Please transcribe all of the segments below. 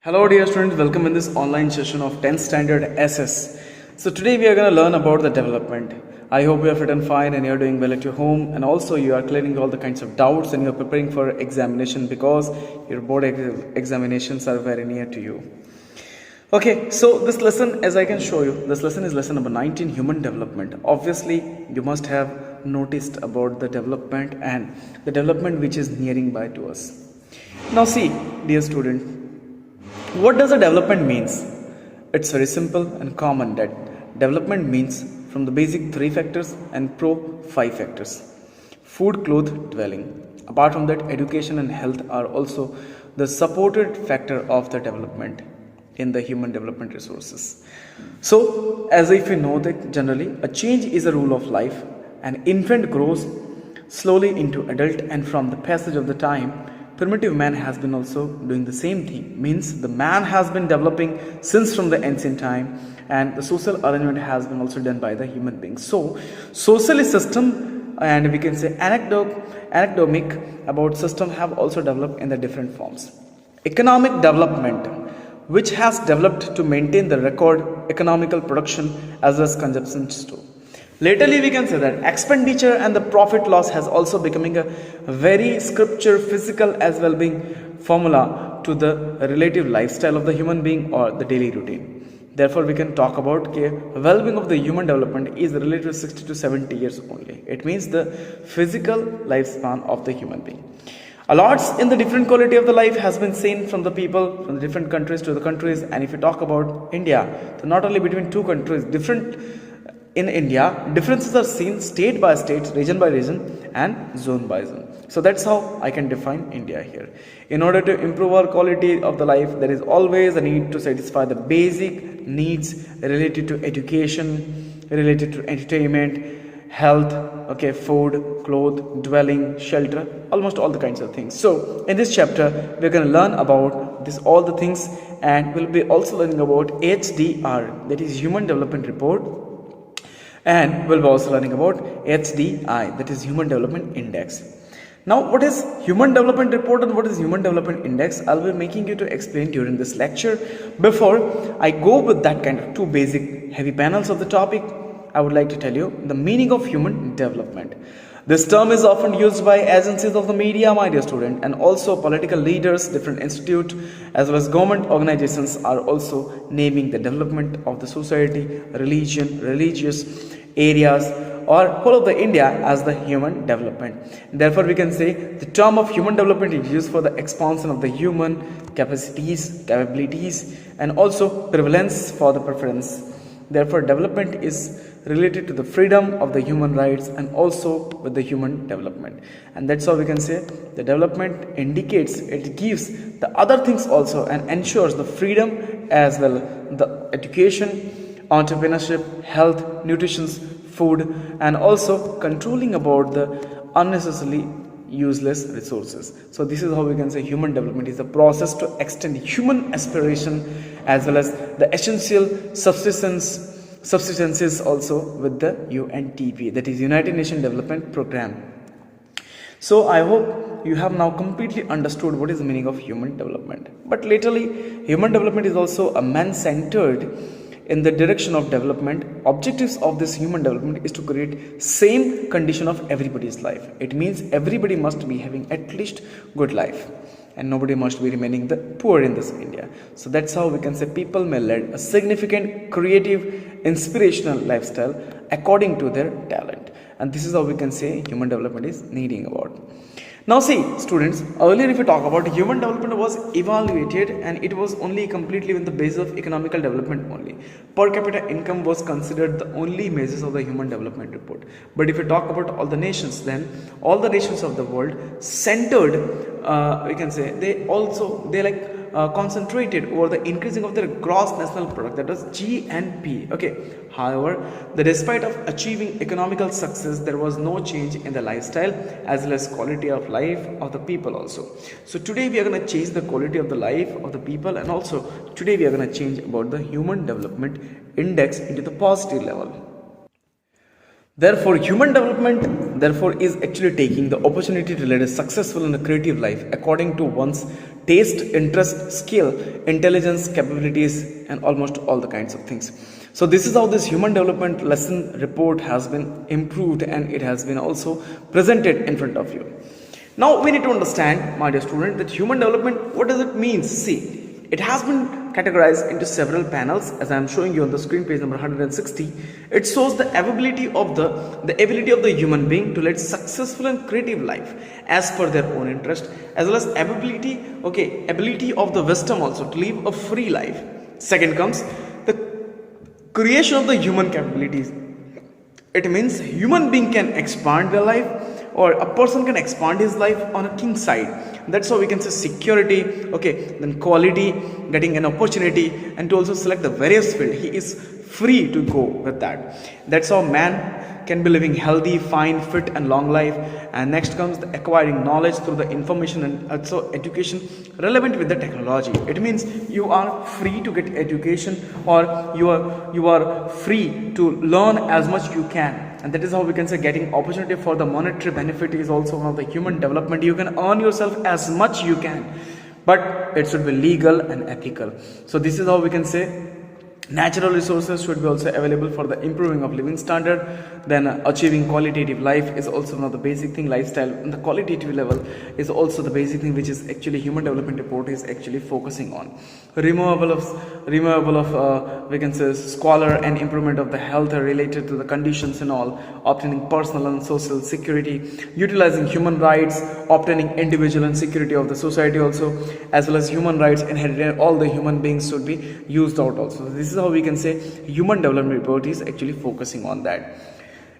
Hello dear students, welcome in this online session of 10th standard SS. So today we are going to learn about the development. I hope you are fit and fine and you are doing well at your home, and also you are clearing all the kinds of doubts and you are preparing for examination because your board examinations are very near to you. Okay, so this lesson, as I can show you, this lesson is lesson number 19, human development. Obviously you must have noticed about the development and the development which is nearing by to us. Now see, dear student, what does a development means? It's very simple and common that development means from the basic 3 factors and pro 5 factors. Food, cloth, dwelling. Apart from that, education and health are also the supported factor of the development in the human development resources. So, as if you know that generally a change is a rule of life. An infant grows slowly into adult, and from the passage of the time, primitive man has been also doing the same thing. Means the man has been developing since from the ancient time, and the social arrangement has been also done by the human beings. So socialist system, and we can say anecdomic about system have also developed in the different forms. Economic development, which has developed to maintain the record economical production as well as consumption too. Latterly, we can say that expenditure and the profit loss has also becoming a very scripture, physical as well being formula to the relative lifestyle of the human being or the daily routine. Therefore, we can talk about well-being of the human development is related to 60 to 70 years only. It means the physical lifespan of the human being. A lot in the different quality of the life has been seen from the people from the different countries to the countries. And if you talk about India, so not only between two countries, different in India, differences are seen state by state, region by region, and zone by zone. So that's how I can define India here. In order to improve our quality of the life, there is always a need to satisfy the basic needs related to education, related to entertainment, health, okay, food, clothes, dwelling, shelter, almost all the kinds of things. So in this chapter, we're going to learn about this all the things, and we'll be also learning about HDR, that is Human Development Report. And we'll be also learning about HDI, that is Human Development Index. Now, what is Human Development Report and what is Human Development Index? I'll be making you to explain during this lecture. Before I go with that kind of two basic heavy panels of the topic, I would like to tell you the meaning of human development. This term is often used by agencies of the media, my dear student, and also political leaders, different institutes, as well as government organizations are also naming the development of the society, religion, religious areas, or whole of the India as the human development. Therefore, we can say the term of human development is used for the expansion of the human capacities, capabilities, and also prevalence for the preference. Therefore, development is related to the freedom of the human rights and also with the human development. And that's how we can say the development indicates, it gives the other things also and ensures the freedom as well, the education, entrepreneurship, health, nutrition, food, and also controlling about the unnecessarily useless resources. So this is how we can say human development is a process to extend human aspiration as well as the essential subsistences also with the UNDP, that is United Nations Development Program. So I hope you have now completely understood what is the meaning of human development. But latterly, human development is also a man-centered in the direction of development. Objectives of this human development is to create same condition of everybody's life. It means everybody must be having at least good life, and nobody must be remaining the poor in this India. So that's how we can say people may lead a significant, creative, inspirational lifestyle according to their talent. And this is how we can say human development is needing about. Now see, students, earlier if we talk about human development was evaluated and it was only completely on the basis of economical development only. Per capita income was considered the only measures of the human development report. But if we talk about all the nations, then all the nations of the world centered, we can say they concentrated over the increasing of their gross national product, that was GNP. Okay. However, despite of achieving economical success, there was no change in the lifestyle as well as quality of life of the people also. So today we are going to change the quality of the life of the people, and also today we are going to change about the human development index into the positive level. Therefore, human development is actually taking the opportunity to lead a successful and a creative life according to one's taste, interest, skill, intelligence, capabilities, and almost all the kinds of things. So this is how this human development lesson report has been improved, and it has been also presented in front of you. Now we need to understand, my dear student, that human development, what does it mean? See, it has been categorized into several panels, as I am showing you on the screen, page number 160. It shows the ability of the human being to lead successful and creative life as per their own interest, as well as ability of the wisdom also to live a free life. Second comes the creation of the human capabilities. It means human being can expand their life, or a person can expand his life on a king side. That's how we can say security, then quality, getting an opportunity, and to also select the various field. He is free to go with that. That's how man can be living healthy, fine, fit, and long life. And next comes the acquiring knowledge through the information and also education relevant with the technology. It means you are free to get education, or you are free to learn as much you can. And that is how we can say getting opportunity for the monetary benefit is also one of the human development. You can earn yourself as much you can, but it should be legal and ethical. So this is how we can say natural resources should be also available for the improving of living standard. Then achieving qualitative life is also one of the basic thing. Lifestyle and the qualitative level is also the basic thing, which is actually human development report is actually focusing on. Removal of we can say squalor and improvement of the health related to the conditions and all. Obtaining personal and social security, utilizing human rights, obtaining individual and security of the society also, as well as human rights inherited all the human beings should be used out also. So this is how we can say human development report is actually focusing on that.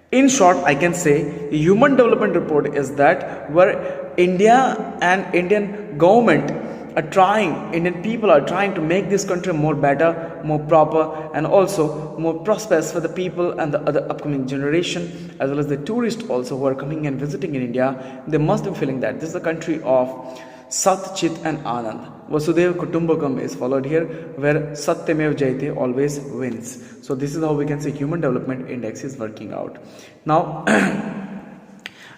In short, I can say human development report is that where India and Indian government are trying, Indian people are trying to make this country more better, more proper, and also more prosperous for the people and the other upcoming generation, as well as the tourists also who are coming and visiting in India. They must be feeling that this is a country of Sat, Chit, and Anand. Vasudhaiva Kutumbakam is followed here, where Satyamev Jayate always wins. So this is how we can say human development index is working out. Now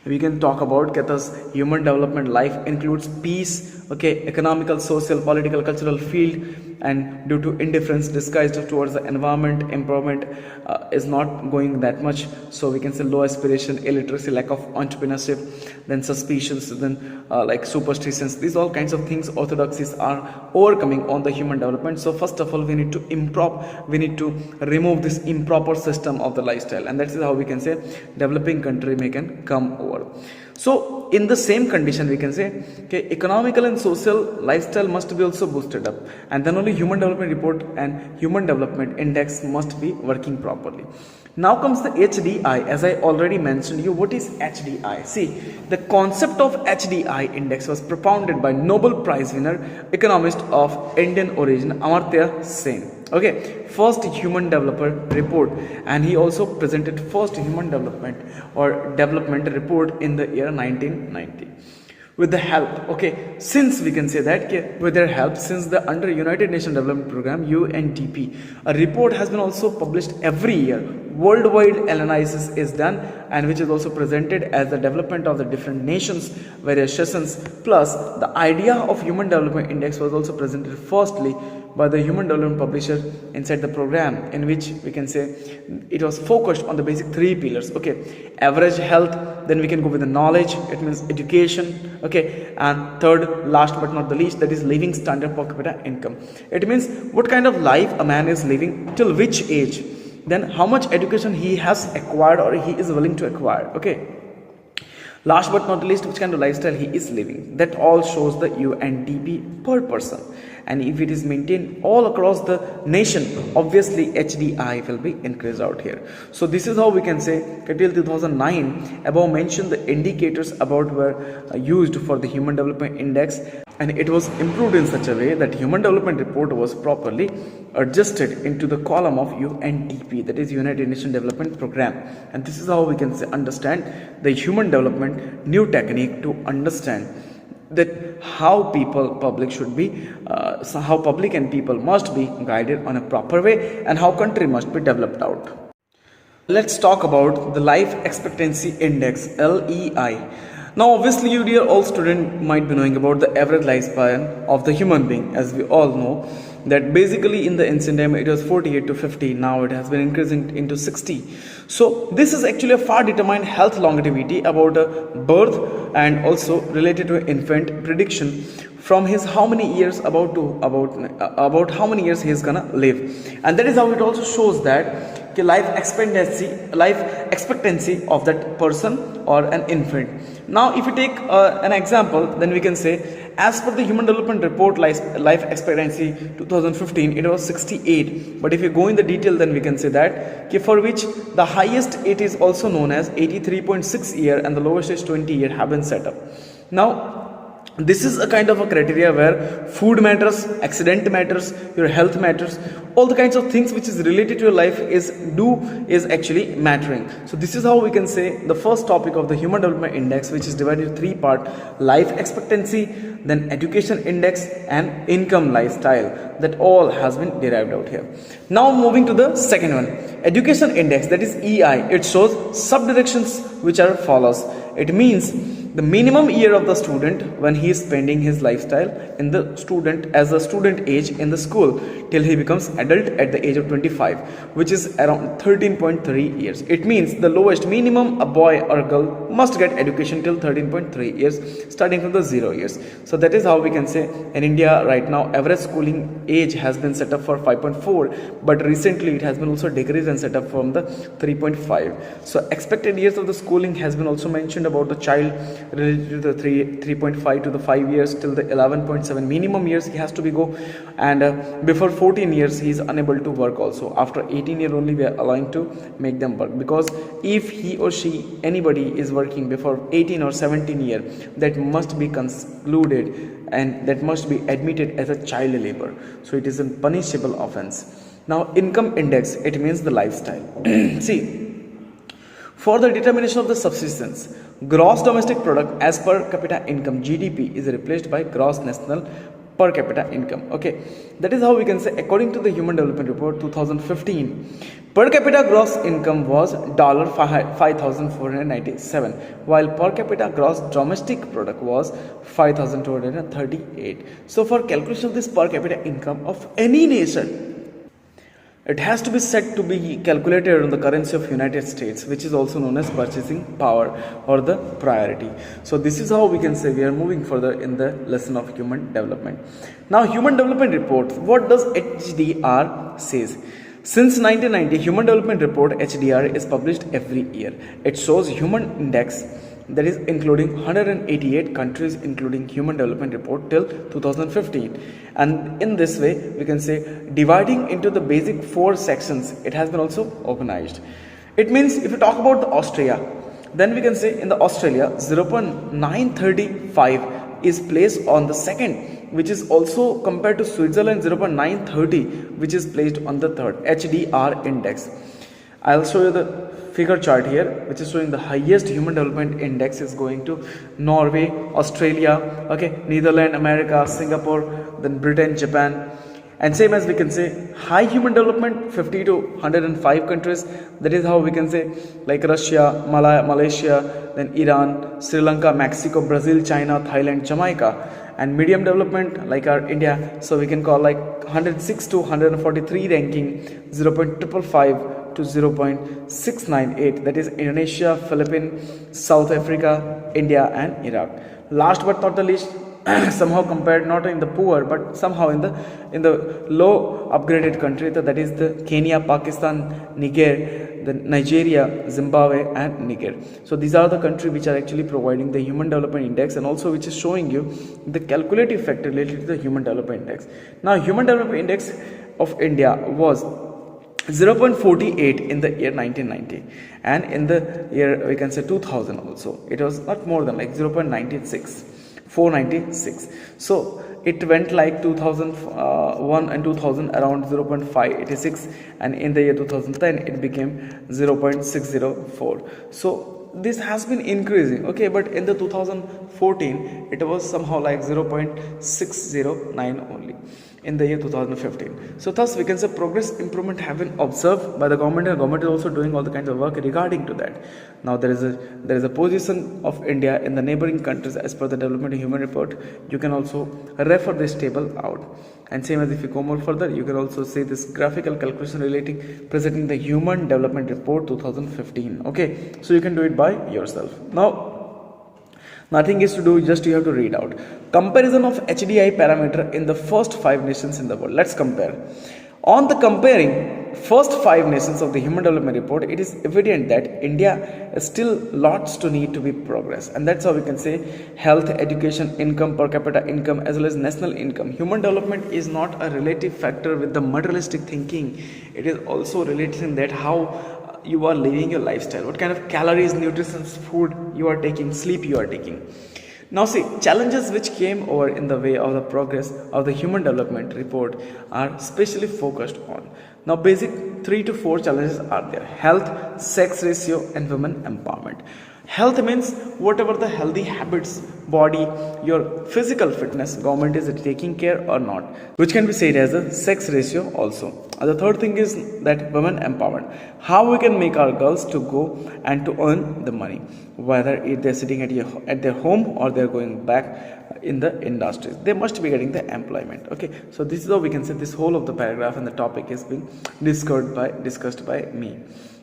we can talk about Kata's human development life includes peace, economical, social, political, cultural field, and due to indifference disguised towards the environment, empowerment is not going that much. So we can say low aspiration, illiteracy, lack of entrepreneurship, then suspicions, then like superstitions. These all kinds of things orthodoxies are overcoming on the human development. So first of all, we need to remove this improper system of the lifestyle, and that is how we can say developing country may can come over. So in the same condition, we can say economical and social lifestyle must be also boosted up, and then only human development report and human development index must be working properly. Now comes the HDI. As I already mentioned you, what is HDI? See, the concept of HDI index was propounded by Nobel Prize winner economist of Indian origin Amartya Sen. First human developer report, and he also presented first human development or development report in the year 1990. With the help, since we can say that with their help, since the under United Nations Development Program UNDP, a report has been also published every year. Worldwide analysis is done, and which is also presented as the development of the different nations, various sessions. Plus, the idea of human development index was also presented firstly by the human development publisher inside the program, in which we can say it was focused on the basic three pillars. Average health, then we can go with the knowledge, it means education, and third, last but not the least, that is living standard per capita income. It means what kind of life a man is living, till which age, then how much education he has acquired or he is willing to acquire. Last but not least, which kind of lifestyle he is living. That all shows the UNDP per person. And if it is maintained all across the nation, obviously HDI will be increased out here. So this is how we can say till 2009 above mentioned the indicators about were used for the human development index, and it was improved in such a way that human development report was properly adjusted into the column of UNDP, that is United Nations Development Program. And this is how we can say understand the human development new technique to understand that how public should be how public and people must be guided on a proper way, and how country must be developed out. Let's talk about the life expectancy index, LEI. Now, obviously, you dear all student might be knowing about the average lifespan of the human being, as we all know that basically in the ancient time it was 48 to 50. Now it has been increasing into 60. So this is actually a far determined health longevity about a birth and also related to infant prediction from his how many years about how many years he is gonna live, and that is how it also shows that life expectancy of that person or an infant. Now if you take an example, then we can say as per the human development report life expectancy 2015 it was 68, but if you go in the detail then we can say that for which the highest it is also known as 83.6 year and the lowest is 20 year have been set up. Now this is a kind of a criteria where food matters, accident matters, your health matters, all the kinds of things which is related to your life is actually mattering. So this is how we can say the first topic of the human development index, which is divided into three parts: life expectancy, then education index, and income lifestyle. That all has been derived out here. Now moving to the second one, education index, that is EI. It shows subdirections which are follows. It means the minimum year of the student when he is spending his lifestyle in the student as a student age in the school till he becomes adult at the age of 25, which is around 13.3 years. It means the lowest minimum a boy or a girl must get education till 13.3 years starting from the 0 years. So that is how we can say in India right now average schooling age has been set up for 5.4, but recently it has been also decreased and set up from the 3.5. So expected years of the schooling has been also mentioned about the child related to the 3.5 to the 5 years till the 11.7 minimum years he has to be go, and before 14 years he is unable to work also. After 18 year only we are allowing to make them work, because if he or she anybody is working before 18 or 17 year, that must be concluded and that must be admitted as a child labor. So it is a punishable offense. Now income index, it means the lifestyle. See, for the determination of the subsistence, gross domestic product as per capita income GDP is replaced by gross national per capita income. Okay, that is how we can say according to the Human Development Report 2015, per capita gross income was $5,497, while per capita gross domestic product was 5,238. So for calculation of this per capita income of any nation, it has to be set to be calculated on the currency of United States, which is also known as purchasing power or the priority. So this is how we can say we are moving further in the lesson of human development. Now Human Development Report, what does HDR says? Since 1990, Human Development Report HDR is published every year. It shows human index, that is including 188 countries including Human Development Report till 2015, and in this way we can say dividing into the basic 4 sections it has been also organized. It means if you talk about the Austria, then we can say in the Australia 0.935 is placed on the second, which is also compared to Switzerland 0.930 which is placed on the third HDR index. I'll show you the figure chart here, which is showing the highest human development index is going to Norway, Australia, okay, Netherlands, America, Singapore, then Britain, Japan, and same as we can say high human development 50 to 105 countries. That is how we can say like Russia, Malaysia, then Iran, Sri Lanka, Mexico, Brazil, China, Thailand, Jamaica. And medium development like our India, so we can call like 106 to 143 ranking 0.555 to 0.698, that is Indonesia, Philippines, South Africa, India and Iraq. Last but not the least, somehow compared not in the poor but somehow in the low upgraded country, that is the Kenya, Pakistan, Niger, the Nigeria, Zimbabwe and Niger. So these are the countries which are actually providing the Human Development Index, and also which is showing you the calculative factor related to the Human Development Index. Now Human Development Index of India was 0.48 in the year 1990, and in the year we can say 2000 also it was not more than like 496. So it went like 2001 and 2000 around 0.586, and in the year 2010 it became 0.604. so this has been increasing, okay, but in the 2014 it was somehow like 0.609 only. in the year 2015. So thus we can say progress improvement have been observed by the government, and government is also doing all the kinds of work regarding to that. Now there is a position of India in the neighboring countries as per the development and human report. You can also refer this table out, and same as if you go more further, you can also see this graphical calculation relating presenting the human development report 2015. Okay, so you can do it by yourself. Now nothing is to do, just you have to read out comparison of HDI parameter in the first 5 nations in the world. Let's compare. On the comparing first 5 nations of the human development report, it is evident that India is still lots to need to be progress, and that's how we can say health, education, income, per capita income, as well as national income. Human development is not a relative factor with the materialistic thinking. It is also related in that how you are living your lifestyle, what kind of calories, nutrition, food you are taking, sleep you are taking. Now see, challenges which came over in the way of the progress of the human development report are specially focused on. Now basic 3 to 4 challenges are there: health, sex ratio, and women empowerment. Health means whatever the healthy habits, body, your physical fitness, government is taking care or not, which can be said as a sex ratio also. And the third thing is that women empowerment, how we can make our girls to go and to earn the money, whether if they're sitting at their home or they're going back in the industries, they must be getting the employment. Okay, so this is how we can say this whole of the paragraph and the topic is being discussed by me.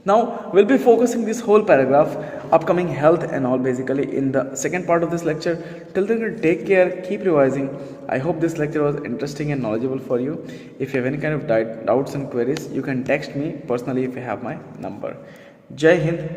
Now we'll be focusing this whole paragraph upcoming health and all basically in the second part of this lecture. Till then, take care, keep revising. I hope this lecture was interesting and knowledgeable for you. If you have any kind of doubts and queries, you can text me personally if you have my number. Jai Hind.